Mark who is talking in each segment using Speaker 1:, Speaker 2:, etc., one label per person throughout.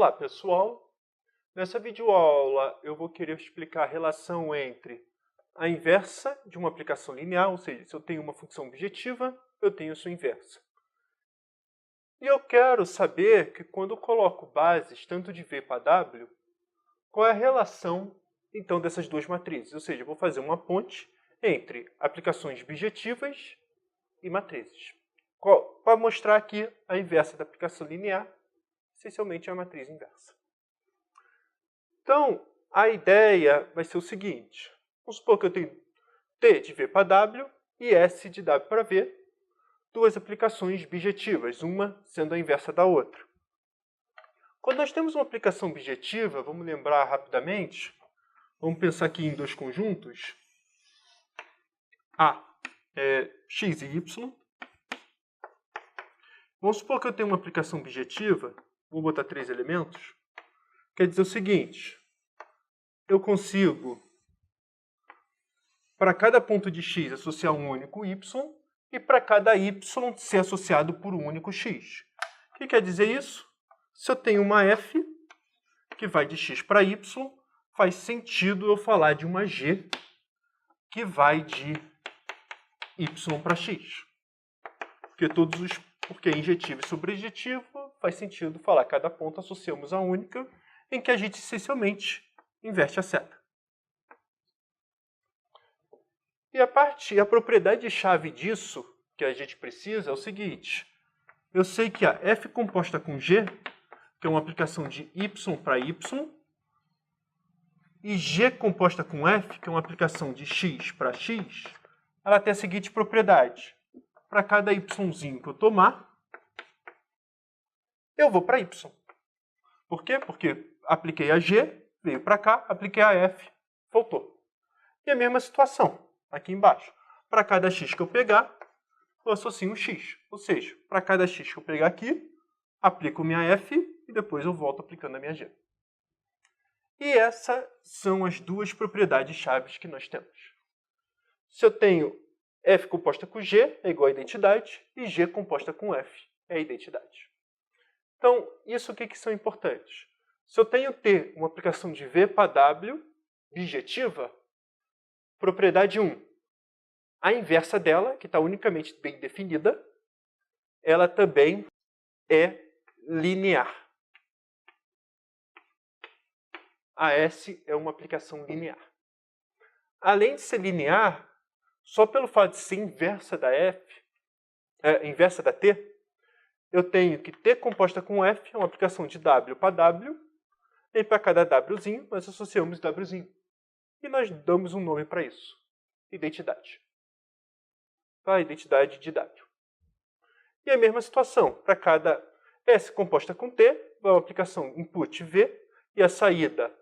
Speaker 1: Olá pessoal, nessa videoaula eu vou querer explicar a relação entre a inversa de uma aplicação linear, ou seja, se eu tenho uma função objetiva, eu tenho a sua inversa. E eu quero saber que quando eu coloco bases tanto de V para W, qual é a relação então dessas duas matrizes, ou seja, eu vou fazer uma ponte entre aplicações objetivas e matrizes. Para mostrar aqui a inversa da aplicação linear, essencialmente é a matriz inversa. Então, a ideia vai ser o seguinte. Vamos supor que eu tenho T de V para W e S de W para V, duas aplicações bijetivas, uma sendo a inversa da outra. Quando nós temos uma aplicação bijetiva, vamos lembrar rapidamente, vamos pensar aqui em dois conjuntos, A é x e y. Vamos supor que eu tenho uma aplicação bijetiva, vou botar 3 elementos, quer dizer o seguinte, eu consigo, para cada ponto de x, associar um único y, e para cada y ser associado por um único x. O que quer dizer isso? Se eu tenho uma f, que vai de x para y, faz sentido eu falar de uma g, que vai de y para x. Porque é injetivo e sobrejetivo, faz sentido falar cada ponto associamos a única, em que a gente essencialmente inverte a seta. E a propriedade-chave disso que a gente precisa é o seguinte. Eu sei que a f composta com g, que é uma aplicação de y para y, e g composta com f, que é uma aplicação de x para x, ela tem a seguinte propriedade. Para cada yzinho que eu tomar, eu vou para y. Por quê? Porque apliquei a g, veio para cá, apliquei a f, voltou. E a mesma situação, aqui embaixo. Para cada x que eu pegar, eu associo um x. Ou seja, para cada x que eu pegar aqui, aplico minha f e depois eu volto aplicando a minha g. E essas são as duas propriedades-chave que nós temos. Se eu tenho f composta com g, é igual a identidade, e g composta com f é a identidade. Então, isso o que são importantes? Se eu tenho T, uma aplicação de V para W, bijetiva, propriedade 1, a inversa dela, que está unicamente bem definida, ela também é linear. A S é uma aplicação linear. Além de ser linear, só pelo fato de ser inversa da F, inversa da T, eu tenho que T composta com F é uma aplicação de W para W, e para cada Wzinho nós associamos Wzinho. E nós damos um nome para isso, identidade. A identidade de W. E a mesma situação, para cada S composta com T, vai uma aplicação input V, e a saída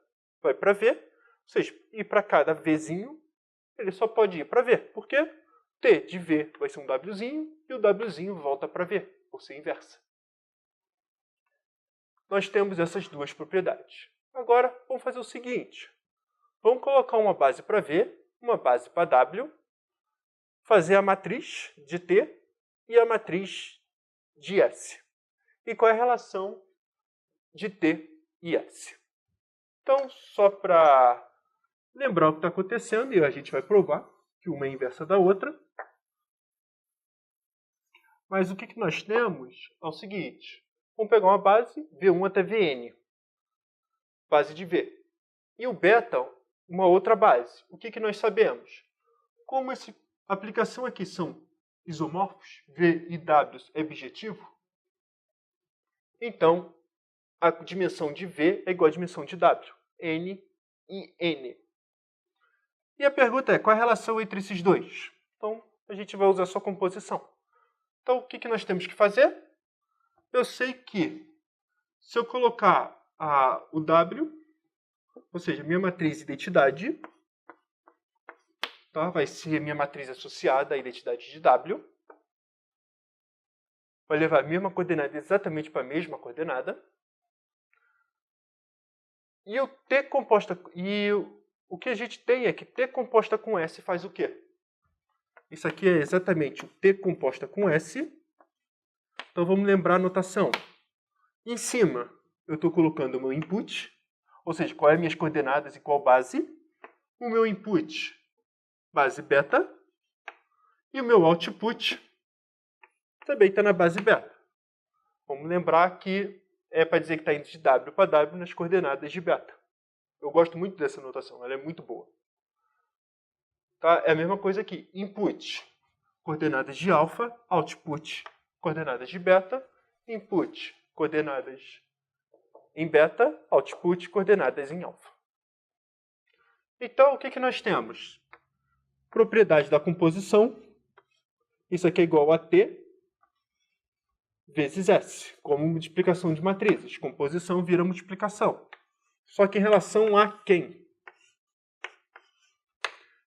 Speaker 1: vai para V, ou seja, e para cada Vzinho, ele só pode ir para V. Por quê? T de V vai ser um Wzinho, e o Wzinho volta para V, por ser inversa. Nós temos essas duas propriedades. Agora, vamos fazer o seguinte. Vamos colocar uma base para V, uma base para W, fazer a matriz de T e a matriz de S. E qual é a relação de T e S? Então, só para lembrar o que está acontecendo, e a gente vai provar que uma é inversa da outra. Mas o que nós temos é o seguinte. Vamos pegar uma base, V1 até Vn. Base de V. E o beta, uma outra base. O que nós sabemos? Como essa aplicação aqui são isomorfos, V e W é bijetivo, então a dimensão de V é igual à dimensão de W. N e N. E a pergunta é, qual é a relação entre esses dois? Então, a gente vai usar só composição. Então, o que nós temos que fazer? Eu sei que se eu colocar o W, ou seja, minha matriz identidade, tá? Vai ser minha matriz associada à identidade de W, vai levar a mesma coordenada exatamente para a mesma coordenada, e o T composta, e o que a gente tem é que T composta com S faz o quê? Isso aqui é exatamente o T composta com S. Então vamos lembrar a notação. Em cima, eu estou colocando o meu input, ou seja, qual é as minhas coordenadas e qual base. O meu input, base beta. E o meu output também está na base beta. Vamos lembrar que é para dizer que está indo de W para W nas coordenadas de beta. Eu gosto muito dessa notação, ela é muito boa. Tá? É a mesma coisa aqui. Input, coordenadas de alfa. Output, coordenadas de beta. Input, coordenadas em beta. Output, coordenadas em alfa. Então, o que nós temos? Propriedade da composição. Isso aqui é igual a T vezes S, como multiplicação de matrizes. Composição vira multiplicação. Só que em relação a quem?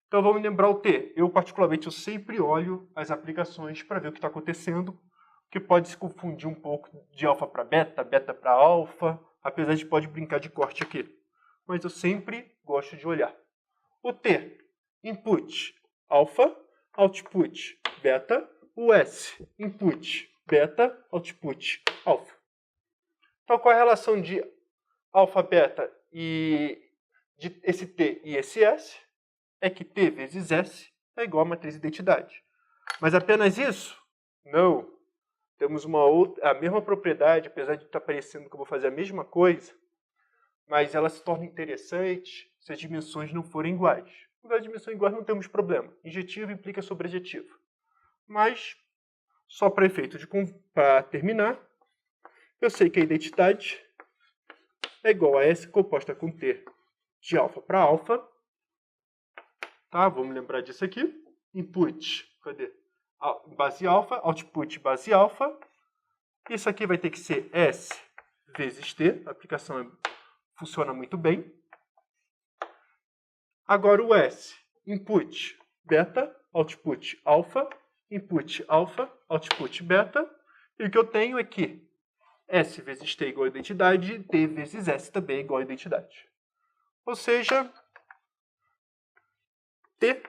Speaker 1: Então vamos lembrar o T. Eu, particularmente, eu sempre olho as aplicações para ver o que está acontecendo, que pode se confundir um pouco de alfa para beta, beta para alfa, apesar de pode brincar de corte aqui. Mas eu sempre gosto de olhar. O T, input, alfa, output, beta. O S, input, beta, output, alfa. Então, qual é a relação de alfa, beta e de esse T e esse S? É que T vezes S é igual a matriz de identidade. Mas apenas isso? Não. Temos a mesma propriedade, apesar de estar parecendo que eu vou fazer a mesma coisa, mas ela se torna interessante se as dimensões não forem iguais. Quando as dimensões iguais não temos problema. Injetivo implica sobrejetivo. Mas, só para efeito para terminar, eu sei que a identidade é igual a S composta com T de alfa para alfa. Tá? Vamos lembrar disso aqui. Input, cadê? Base alfa, output base alfa. Isso aqui vai ter que ser S vezes T. A aplicação funciona muito bem. Agora o S, input beta, output alfa. Input alfa, output beta. E o que eu tenho é que S vezes T é igual a identidade, T vezes S também é igual a identidade. Ou seja, T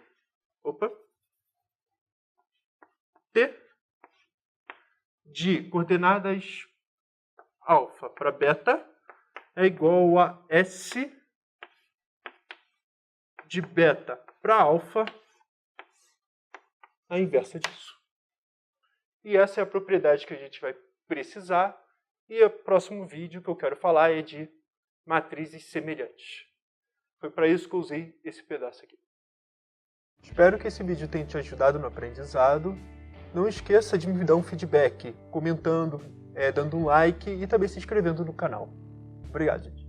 Speaker 1: de coordenadas alfa para beta é igual a S de beta para alfa, a inversa disso. E essa é a propriedade que a gente vai precisar. E o próximo vídeo que eu quero falar é de matrizes semelhantes. Foi para isso que eu usei esse pedaço aqui. Espero que esse vídeo tenha te ajudado no aprendizado. Não esqueça de me dar um feedback, comentando, dando um like e também se inscrevendo no canal. Obrigado, gente.